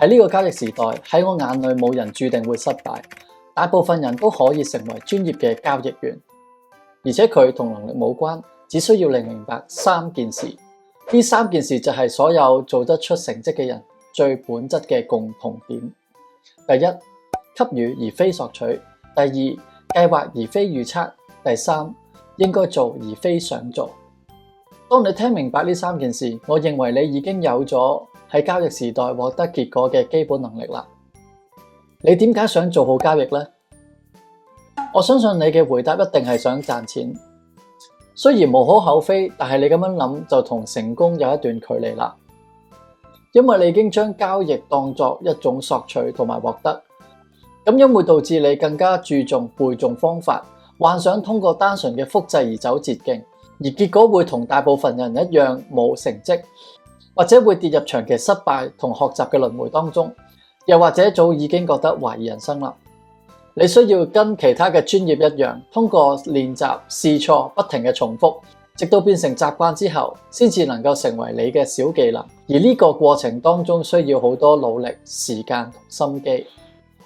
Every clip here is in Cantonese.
喺呢個交易時代，喺我眼裏冇人注定會失敗，大部分人都可以成為專業嘅交易員，而且佢同能力冇關，只需要你明白三件事。呢三件事就係所有做得出成績嘅人最本質嘅共同點。第一，給予而非索取；第二，計劃而非預測；第三，應該做而非想做。當你聽明白呢三件事，我認為你已經有咗喺交易時代獲得結果嘅基本能力啦。你點解想做好交易呢？我相信你嘅回答一定係想賺錢。雖然無可厚非，但係你咁樣諗就同成功有一段距離啦。因為你已經將交易當作一種索取同埋獲得，咁樣會導致你更加注重背誦方法，幻想通過單純嘅複製而走捷徑，而結果會同大部分人一樣冇成績，或者會跌入長期失敗同學習嘅輪迴當中，又或者早已經覺得懷疑人生啦。你需要跟其他嘅專業一樣，通過練習、試錯、不停嘅重複，直到變成習慣之後，先至能夠成為你嘅小技能。而呢個過程當中需要好多努力、時間同心機。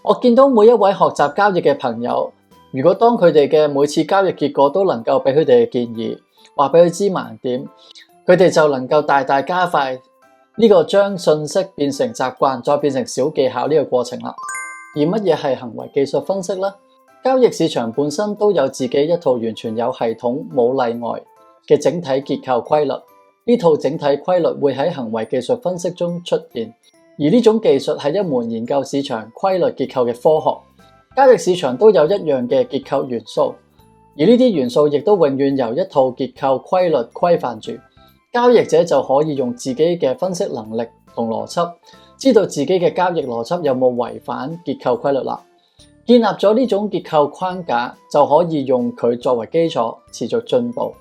我見到每一位學習交易嘅朋友，如果當佢哋嘅每次交易結果都能夠俾佢哋嘅建議，話俾佢知盲點，佢哋就能夠大大加快呢個將信息變成習慣，再變成小技巧呢個過程啦。而乜嘢係行為技術分析呢？交易市場本身都有自己一套完全有系統、冇例外嘅整體結構規律。呢套整體規律會喺行為技術分析中出現，而呢種技術係一門研究市場規律結構嘅科學。交易市場都有一樣嘅結構元素，而呢啲元素亦都永遠由一套結構規律規範住。交易者就可以用自己嘅分析能力同邏輯，知道自己嘅交易邏輯有冇違反結構規律啦。建立咗呢種結構框架，就可以用佢作為基礎，持續進步。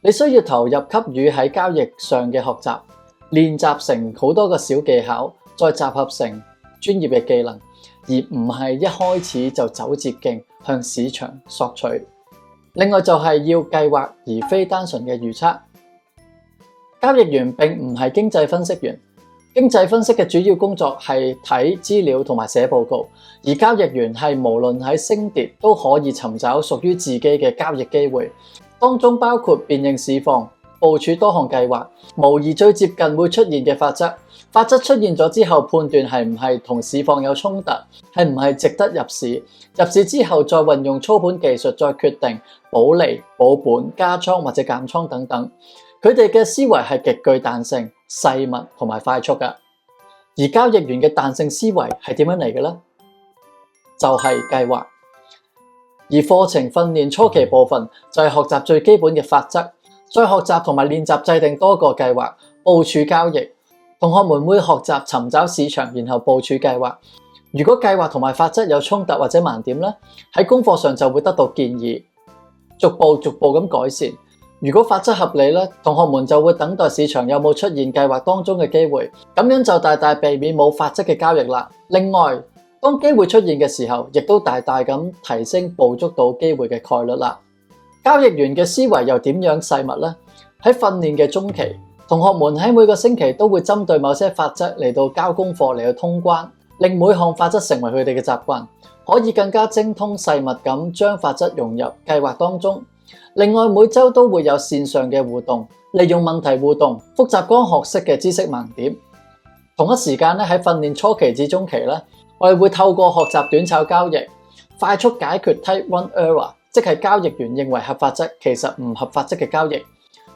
你需要投入給予喺交易上嘅學習，練習成好多個小技巧，再集合成專業嘅技能，而唔係一開始就走捷徑向市場索取。另外就係要計劃，而非單純嘅預測。交易員並唔係經濟分析員。經濟分析嘅主要工作係睇資料同埋寫報告，而交易員係無論喺升跌都可以尋找屬於自己嘅交易機會，當中包括辨認市況、部署多項計劃，模擬最接近會出現嘅法則。法則出現咗之後，判斷係唔係同市況有衝突，係唔係值得入市。入市之後再運用操盤技術，再決定保離、保本、加倉或者減倉等等。佢哋嘅思維係極具彈性、細密同埋快速嘅。而交易員嘅彈性思維係點樣嚟嘅呢？就係計劃。而課程訓練初期部分就係學習最基本嘅法則，再學習同埋練習制定多個計劃，部署交易。同學們會學習尋找市場，然後部署計劃。如果計劃同埋法則有衝突或者盲點呢，喺功課上就會得到建議，逐步咁改善。如果法則合理咧，同學們就會等待市場有冇出現計劃當中嘅機會，咁樣就大大避免冇法則嘅交易啦。另外，當機會出現嘅時候，亦都大大咁提升捕捉到機會嘅概率啦。交易員嘅思維又點樣細密呢？喺訓練嘅中期，同學們喺每個星期都會針對某些法則嚟到交功課嚟到通關，令每項法則成為佢哋嘅習慣，可以更加精通細密咁將法則融入計劃當中。另外，每週都會有線上嘅互動，利用問題互動複習光學式嘅知識盲點。同一時間咧，喺訓練初期至中期咧，我哋會透過學習短炒交易，快速解決 Type 1 error， 即係交易員認為合法則其實唔合法則嘅交易，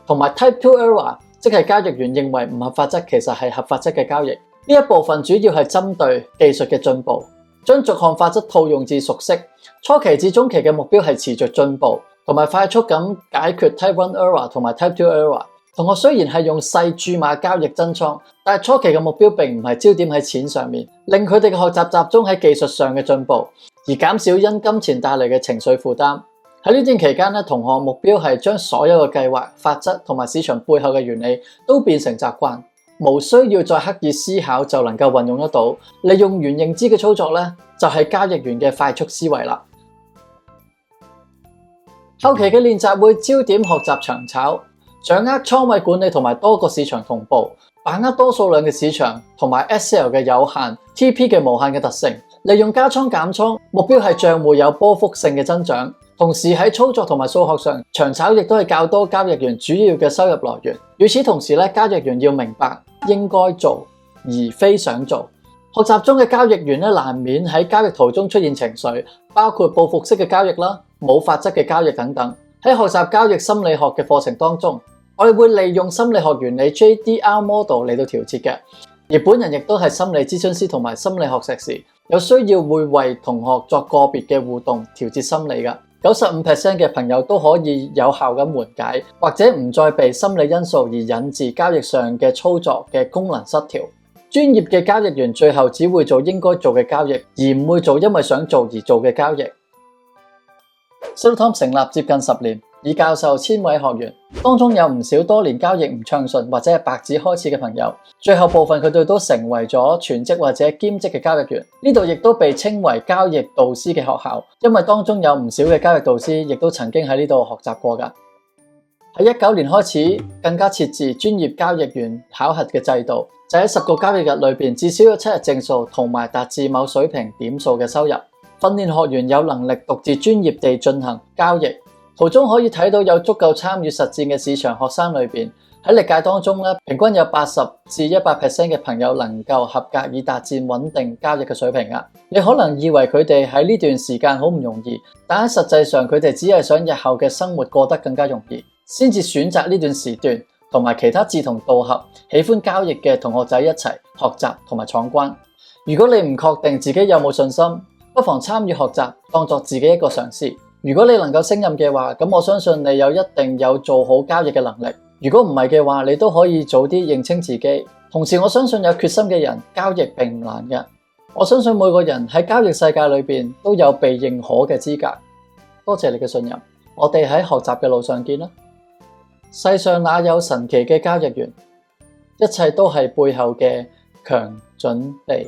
同埋 Type 2 error， 即係交易員認為唔合法則其實係合法則嘅交易。呢一部分主要係針對技術嘅進步，將逐項法則套用至熟悉。初期至中期嘅目標係持續進步，同埋快速咁解決 Type 1 error 同埋 Type 2 error。同學雖然係用細注碼交易增倉，但係初期嘅目標並唔係焦點喺錢上面，令佢哋嘅學習集中喺技術上嘅進步，而減少因金錢帶嚟嘅情緒負擔。喺呢段期間咧，同學目標係將所有嘅計劃、法則同埋市場背後嘅原理都變成習慣，無需要再刻意思考就能夠運用得到。利用原認知嘅操作咧，就係交易員嘅快速思維啦。後期嘅練習會焦點學習長炒，掌握倉位管理同埋多個市場同步，把握多數量嘅市場同埋 Excel 嘅有限、TP 嘅無限嘅特性，利用加倉減倉，目標係賬戶有波幅性嘅增長。同時喺操作同埋數學上，長炒亦都係較多交易員主要嘅收入來源。與此同時咧，交易員要明白應該做而非想做。學習中嘅交易員咧，難免喺交易途中出現情緒，包括報復式嘅交易啦、冇法則嘅交易等等。喺學習交易心理學嘅課程當中，我哋會利用心理學原理 JDR Model 嚟到調節嘅。而本人亦都係心理諮詢師同埋心理學碩士，有需要會為同學作個別嘅互動調節心理㗎。95% 嘅朋友都可以有效咁緩解，或者唔再被心理因素而引致交易上嘅操作嘅功能失調。專業嘅交易員最後只會做應該做嘅交易，而唔會做因為想做而做嘅交易。Settletome 成立接近10年，已教授1000位學員，當中有唔少多年交易唔暢順或者係白紙開始嘅朋友，最後部分佢哋都成為咗全職或者兼職嘅交易員。呢度亦都被稱為交易導師嘅學校，因為當中有唔少嘅交易導師亦都曾經喺呢度學習過㗎。喺19年開始，更加設置專業交易員考核嘅制度，就喺10個交易日裏邊至少有7日證數同埋達至某水平點數嘅收入，訓練學員有能力獨自專業地進行交易。途中可以睇到有足夠參與實戰嘅市場學生裏邊，喺歷屆當中咧，平均有80至100% 嘅朋友能夠合格以達至穩定交易嘅水平啊！你可能以為佢哋喺呢段時間好唔容易，但喺實際上佢哋只係想日後嘅生活過得更加容易，先至選擇呢段時段同埋其他志同道合、喜歡交易嘅同學仔一齊學習同埋闖關。如果你唔確定自己有冇信心，不妨參與學習，當作自己一個嘗試。如果你能夠勝任嘅話，咁我相信你一定有做好交易嘅能力。如果唔係嘅話，你都可以早啲認清自己。同時我相信有決心嘅人，交易並唔難嘅。我相信每個人喺交易世界裏邊都有被認可嘅資格。多謝你嘅信任，我哋喺學習嘅路上見啦。世上哪有神奇嘅交易員？一切都係背後嘅強準備。